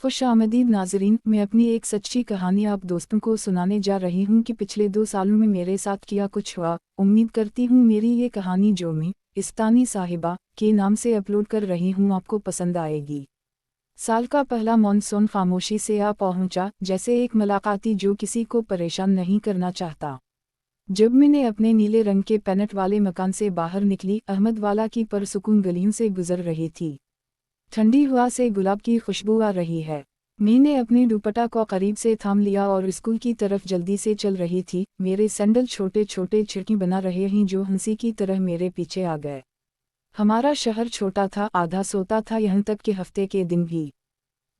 खुश आमदीद नाजरीन, मैं अपनी एक सच्ची कहानी आप दोस्तों को सुनाने जा रही हूँ कि पिछले 2 सालों में मेरे साथ क्या कुछ हुआ। उम्मीद करती हूँ मेरी ये कहानी जो मैं इस्तानी साहिबा के नाम से अपलोड कर रही हूँ आपको पसंद आएगी। साल का पहला मॉनसून खामोशी से आ पहुँचा, जैसे एक मुलाकाती जो किसी को परेशान नहीं करना चाहता। जब मैंने अपने नीले रंग के पेनेट वाले मकान से बाहर निकली, अहमद वाला की परसुकून गलियों से गुजर रही थी। ठंडी हवा से गुलाब की खुशबू आ रही है। मैंने अपनी दुपट्टा को करीब से थाम लिया और स्कूल की तरफ जल्दी से चल रही थी। मेरे सैंडल छोटे छोटे छिड़की बना रहे हैं जो हंसी की तरह मेरे पीछे आ गए। हमारा शहर छोटा था, आधा सोता था, यहाँ तक कि हफ्ते के दिन भी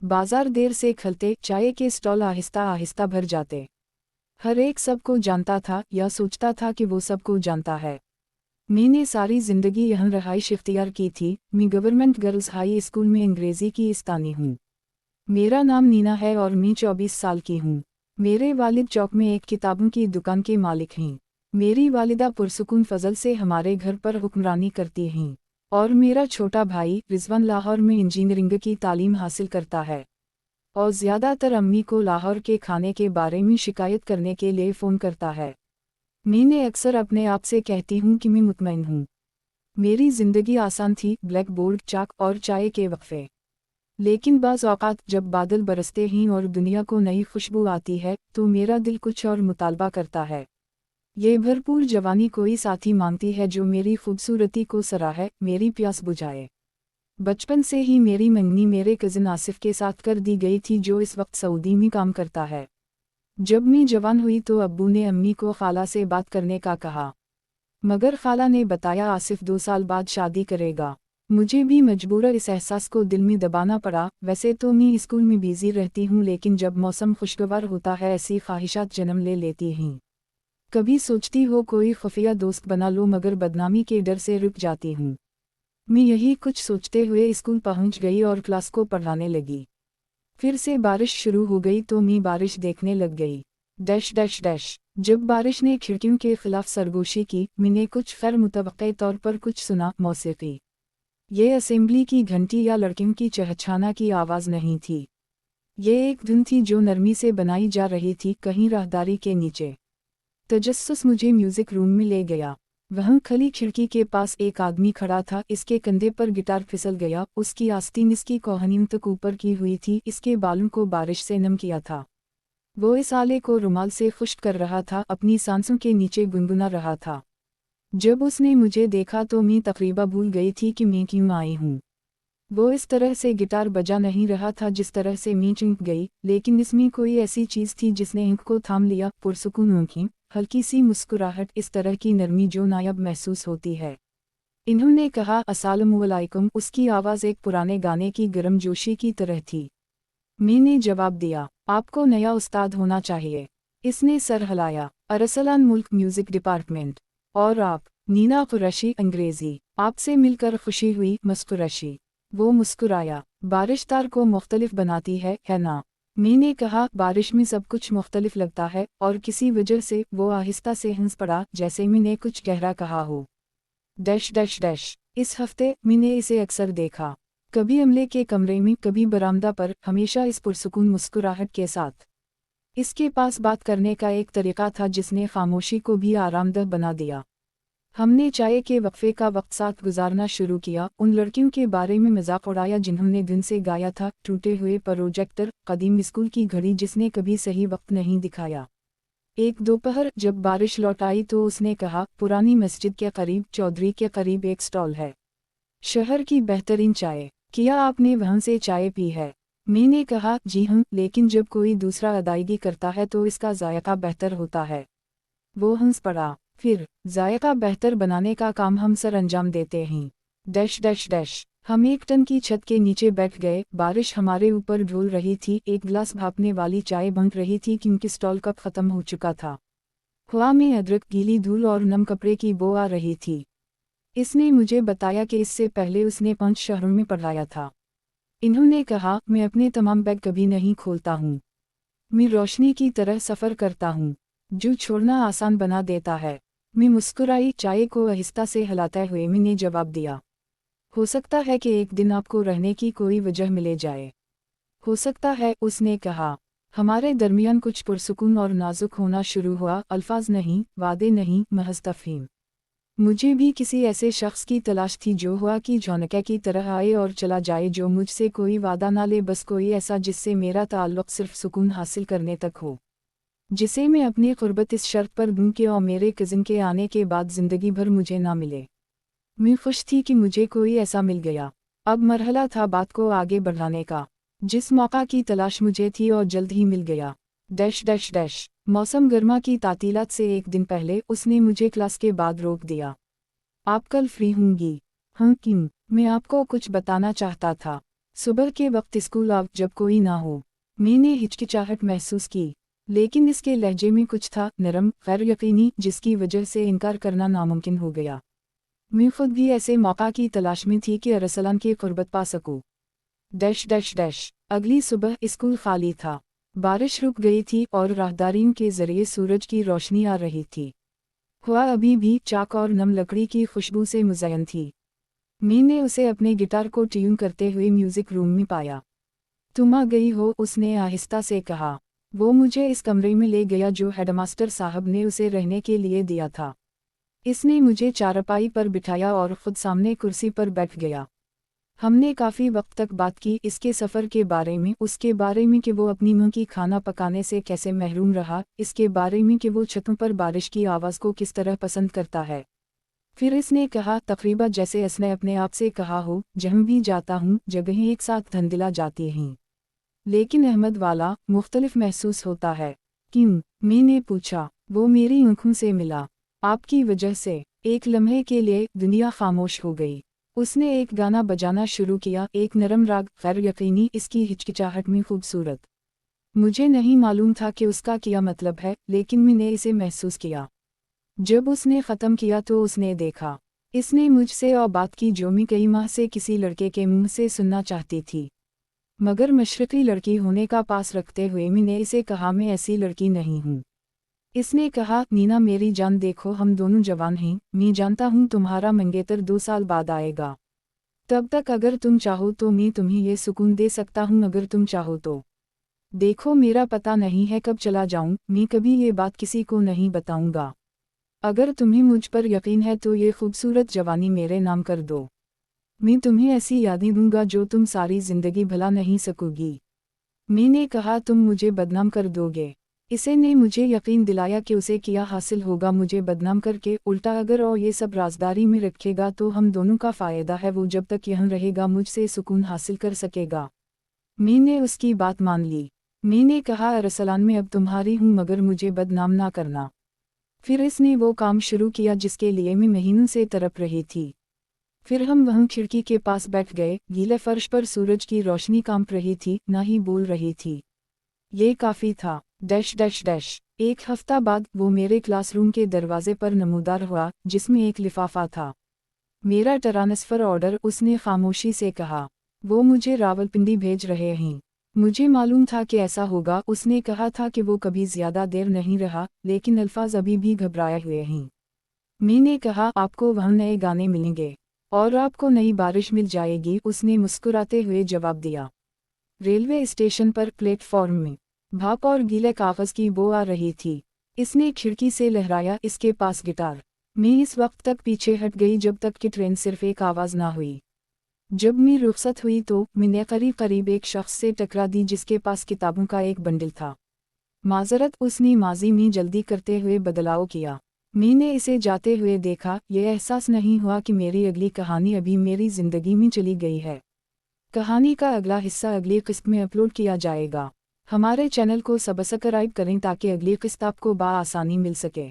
बाजार देर से खुलते, चाय के स्टॉल आहिस्ता आहिस्ता भर जाते। हर एक सबको जानता था या सोचता था कि वो सबको जानता है। मैंने सारी ज़िंदगी यहाँ रहाइश इख्तियार की थी। मैं गवर्नमेंट गर्ल्स हाई स्कूल में अंग्रेज़ी की इस्तानी हूँ। मेरा नाम नीना है और मैं 24 साल की हूँ। मेरे वालिद चौक में एक किताबों की दुकान के मालिक हैं। मेरी वालिदा पुरसुकून फजल से हमारे घर पर हुक्मरानी करती हैं। और मेरा छोटा भाई रिजवान लाहौर में इंजीनियरिंग की तालीम हासिल करता है। और ज़्यादातर अम्मी को लाहौर के खाने के बारे में शिकायत करने के लिए फ़ोन करता है। मैंने अक्सर अपने आप से कहती हूँ कि मैं मुतमईन हूँ। मेरी ज़िंदगी आसान थी, ब्लैक बोर्ड, चाक और चाय के वक्फे। लेकिन बाज़ औक़ात जब बादल बरसते हैं और दुनिया को नई खुशबू आती है तो मेरा दिल कुछ और मुतालबा करता है। ये भरपूर जवानी कोई साथी मांगती है जो मेरी खूबसूरती को सराहे, मेरी प्यास बुझाए। बचपन से ही मेरी मंगनी मेरे कज़न आसिफ के साथ कर दी गई थी जो इस वक्त सऊदी में काम करता है। जब मैं जवान हुई तो अब्बू ने अम्मी को खाला से बात करने का कहा, मगर खाला ने बताया आसिफ 2 साल बाद शादी करेगा। मुझे भी मजबूरन इस एहसास को दिल में दबाना पड़ा। वैसे तो मैं स्कूल में बिजी रहती हूँ, लेकिन जब मौसम खुशगवार होता है ऐसी ख्वाहिशात जन्म ले लेती हैं। कभी सोचती हो कोई खुफिया दोस्त बना लो, मगर बदनामी के डर से रुक जाती हूँ। मैं यही कुछ सोचते हुए स्कूल पहुँच गई और क्लास को पढ़ाने लगी। फिर से बारिश शुरू हो गई तो मैं बारिश देखने लग गई। Dash dash dash. जब बारिश ने खिड़कियों के खिलाफ सरगोशी की, मैंने कुछ खैर मुतवक्के तौर पर कुछ सुना, मौसीकी। ये असेंबली की घंटी या लड़कियों की चहचहाना की आवाज़ नहीं थी। ये एक धुन थी जो नरमी से बनाई जा रही थी, कहीं राहदारी के नीचे। तजस्सुस मुझे म्यूज़िक रूम में ले गया। वहाँ खली खिड़की के पास एक आदमी खड़ा था। इसके कंधे पर गिटार फिसल गया। उसकी आस्तीन इसकी कोहनियों तक ऊपर की हुई थी। इसके बालों को बारिश से नम किया था। वो इस आले को रुमाल से खुश्क कर रहा था, अपनी सांसों के नीचे गुनगुना रहा था। जब उसने मुझे देखा तो मैं तकरीबा भूल गई थी कि मैं क्यों आई हूँ। वो इस तरह से गिटार बजा नहीं रहा था जिस तरह से मैं चौंक गई, लेकिन इसमें कोई ऐसी चीज़ थी जिसने आँख को थाम लिया। पुरसुकून आँखें, हल्की सी मुस्कुराहट, इस तरह की नरमी जो नायाब महसूस होती है। इन्होंने कहा, अस्सलामुअलैकुम। उसकी आवाज़ एक पुराने गाने की गर्मजोशी की तरह थी। मैंने जवाब दिया, आपको नया उस्ताद होना चाहिए। इसने सर हिलाया। अरसलान मुल्क म्यूज़िक डिपार्टमेंट। और आप? नीना कुरैशी, अंग्रेज़ी। आपसे मिलकर खुशी हुई, मुस्कुरैशी। वो मुस्कुराया। बारिश तार को मुख्तलिफ बनाती है ना? मैंने कहा, बारिश में सब कुछ मुख्तलिफ लगता है, और किसी वजह से वो आहिस्ता से हंस पड़ा, जैसे मैंने कुछ गहरा कहा हो। Dash dash dash. इस हफ्ते मैंने इसे अक्सर देखा, कभी अमले के कमरे में, कभी बरामदा पर, हमेशा इस पुरसुकून मुस्कुराहट के साथ। इसके पास बात करने का एक तरीका था जिसने खामोशी को भी आरामदह बना दिया। हमने चाय के वक्फे का वक्त साथ गुजारना शुरू किया। उन लड़कियों के बारे में मजाक उड़ाया जिन्होंने दिन से गाया था, टूटे हुए प्रोजेक्टर, कदीम स्कूल की घड़ी जिसने कभी सही वक्त नहीं दिखाया। एक दोपहर जब बारिश लौट आई तो उसने कहा, पुरानी मस्जिद के करीब, चौधरी के करीब एक स्टॉल है, शहर की बेहतरीन चाय। क्या आपने वहाँ से चाय पी है? मैंने कहा, जी हाँ, लेकिन जब कोई दूसरा अदायगी करता है तो इसका जायका बेहतर होता है। वो हंस पड़ा। फिर जायका बेहतर बनाने का काम हम सर अंजाम देते हैं। Dash dash dash. हम एक टन की छत के नीचे बैठ गए। बारिश हमारे ऊपर ढोल रही थी। एक गिलास भापने वाली चाय बन रही थी क्योंकि स्टॉल कप खत्म हो चुका था। हवा में अदरक, गीली धूल और नम कपड़े की बो आ रही थी। इसने मुझे बताया कि इससे पहले उसने 5 शहरों में पढ़ाया था। इन्होंने कहा, मैं अपने तमाम बैग कभी नहीं खोलता हूँ। मैं रोशनी की तरह सफ़र करता हूँ जो छोड़ना आसान बना देता है। मैं मुस्कुराई। चाय को आहिस्ता से हिलाते हुए मैंने जवाब दिया, हो सकता है कि एक दिन आपको रहने की कोई वजह मिले जाए। हो सकता है, उसने कहा। हमारे दरमियान कुछ पुरसुकून और नाजुक होना शुरू हुआ, अल्फाज नहीं, वादे नहीं, महज तफहीम। मुझे भी किसी ऐसे शख्स की तलाश थी जो हुआ कि झोंके की तरह आए और चला जाए, जो मुझसे कोई वादा ना ले, बस कोई ऐसा जिससे मेरा ताल्लुक़ सिर्फ सुकून हासिल करने तक हो, जिसे मैं अपनी क़ुर्बत इस शर्त पर दूं कि और मेरे कज़िन के आने के बाद ज़िंदगी भर मुझे ना मिले। मैं खुश थी कि मुझे कोई ऐसा मिल गया। अब मरहला था बात को आगे बढ़ाने का। जिस मौका की तलाश मुझे थी और जल्द ही मिल गया। Dash dash dash. मौसम गर्मा की तातीलात से एक दिन पहले उसने मुझे क्लास के बाद रोक दिया। आप कल फ्री होंगी? हाँ किम, मैं आपको कुछ बताना चाहता था। सुबह के वक्त स्कूल आओ जब कोई ना हो। मैंने हिचकिचाहट महसूस की, लेकिन इसके लहजे में कुछ था, नरम, गैर यकीनी, जिसकी वजह से इनकार करना नामुमकिन हो गया। मैं खुद भी ऐसे मौका की तलाश में थी कि अरसलान की क़ुर्बत पा सकूं। Dash dash dash. अगली सुबह स्कूल खाली था। बारिश रुक गई थी और राहदारियों के जरिए सूरज की रोशनी आ रही थी। हवा अभी भी चाक और नम लकड़ी की खुशबू से मुज़य्यन थी। मैंने उसे अपने गिटार को ट्यून करते हुए म्यूज़िक रूम में पाया। तुम आ गई हो, उसने आहिस्ता से कहा। वो मुझे इस कमरे में ले गया जो हेडमास्टर साहब ने उसे रहने के लिए दिया था। इसने मुझे चारपाई पर बिठाया और खुद सामने कुर्सी पर बैठ गया। हमने काफ़ी वक्त तक बात की, इसके सफ़र के बारे में, उसके बारे में कि वो अपनी मां की खाना पकाने से कैसे महरूम रहा, इसके बारे में कि वो छतों पर बारिश की आवाज़ को किस तरह पसंद करता है। फिर इसने कहा, तकरीबा जैसे इसने अपने आप से कहा हो, जहाँ भी जाता हूँ जगहें एक साथ धंधिला जाती हैं, लेकिन अहमद वाला मुख्तलिफ महसूस होता है। क्यों? मैंने पूछा। वो मेरी आँखों से मिला। आपकी वजह से। एक लम्हे के लिए दुनिया खामोश हो गई। उसने एक गाना बजाना शुरू किया, एक नरम राग, गैर यकीनी, इसकी हिचकिचाहट में खूबसूरत। मुझे नहीं मालूम था कि उसका क्या मतलब है, लेकिन मैंने इसे महसूस किया। जब उसने ख़त्म किया तो उसने देखा। इसने मुझसे और बात की जो मैं कई माह से किसी लड़के के मुंह से सुनना चाहती थी, मगर मशरक़ी लड़की होने का पास रखते हुए मैंने इसे कहा, मैं ऐसी लड़की नहीं हूँ। इसने कहा, नीना मेरी जान, देखो हम दोनों जवान हैं, मैं जानता हूँ तुम्हारा मंगेतर 2 साल बाद आएगा। तब तक अगर तुम चाहो तो मैं तुम्हें ये सुकून दे सकता हूँ, अगर तुम चाहो तो। देखो मेरा पता नहीं है कब चला जाऊँ, मैं कभी ये बात किसी को नहीं बताऊँगा। अगर तुम्हें मुझ पर यकीन है तो ये खूबसूरत जवानी मेरे नाम कर दो। मैं तुम्हें ऐसी यादें दूंगा जो तुम सारी ज़िंदगी भुला नहीं सकोगी। मैंने कहा, तुम मुझे बदनाम कर दोगे। इसे ने मुझे यकीन दिलाया कि उसे क्या हासिल होगा मुझे बदनाम करके, उल्टा अगर और ये सब राजदारी में रखेगा तो हम दोनों का फ़ायदा है, वो जब तक यहाँ रहेगा मुझसे सुकून हासिल कर सकेगा। मैंने उसकी बात मान ली। मैंने कहा, अरसलान में अब तुम्हारी हूँ, मगर मुझे बदनाम ना करना। फिर इसने वो काम शुरू किया जिसके लिए मैं महीनों से तड़प रही थी। फिर हम वहाँ खिड़की के पास बैठ गए। गीले फर्श पर सूरज की रोशनी कांप रही थी, ना ही बोल रही थी। ये काफ़ी था। Dash dash dash. एक हफ्ता बाद वो मेरे क्लासरूम के दरवाजे पर नमूदार हुआ, जिसमें एक लिफाफा था। मेरा ट्रांसफ़र ऑर्डर, उसने खामोशी से कहा। वो मुझे रावलपिंडी भेज रहे हैं। मुझे मालूम था कि ऐसा होगा। उसने कहा था कि वो कभी ज़्यादा देर नहीं रहा, लेकिन अल्फाज अभी भी घबराए हुए हैं। मैंने कहा, आपको वहाँ नए गाने मिलेंगे और आपको नई बारिश मिल जाएगी, उसने मुस्कुराते हुए जवाब दिया। रेलवे स्टेशन पर प्लेटफॉर्म में भाप और गीले कागज़ की बो आ रही थी। इसने खिड़की से लहराया, इसके पास गिटार। मैं इस वक्त तक पीछे हट गई जब तक कि ट्रेन सिर्फ एक आवाज़ ना हुई। जब मैं रुखसत हुई तो मैंने करीब करीब एक शख्स से टकरा दी जिसके पास किताबों का एक बंडल था। माजरत, उसने माजी में जल्दी करते हुए बदलाव किया। मैंने इसे जाते हुए देखा। यह एहसास नहीं हुआ कि मेरी अगली कहानी अभी मेरी ज़िंदगी में चली गई है। कहानी का अगला हिस्सा अगली किस्त में अपलोड किया जाएगा। हमारे चैनल को सब्सक्राइब करें ताकि अगली किस्त आपको बआसानी मिल सके।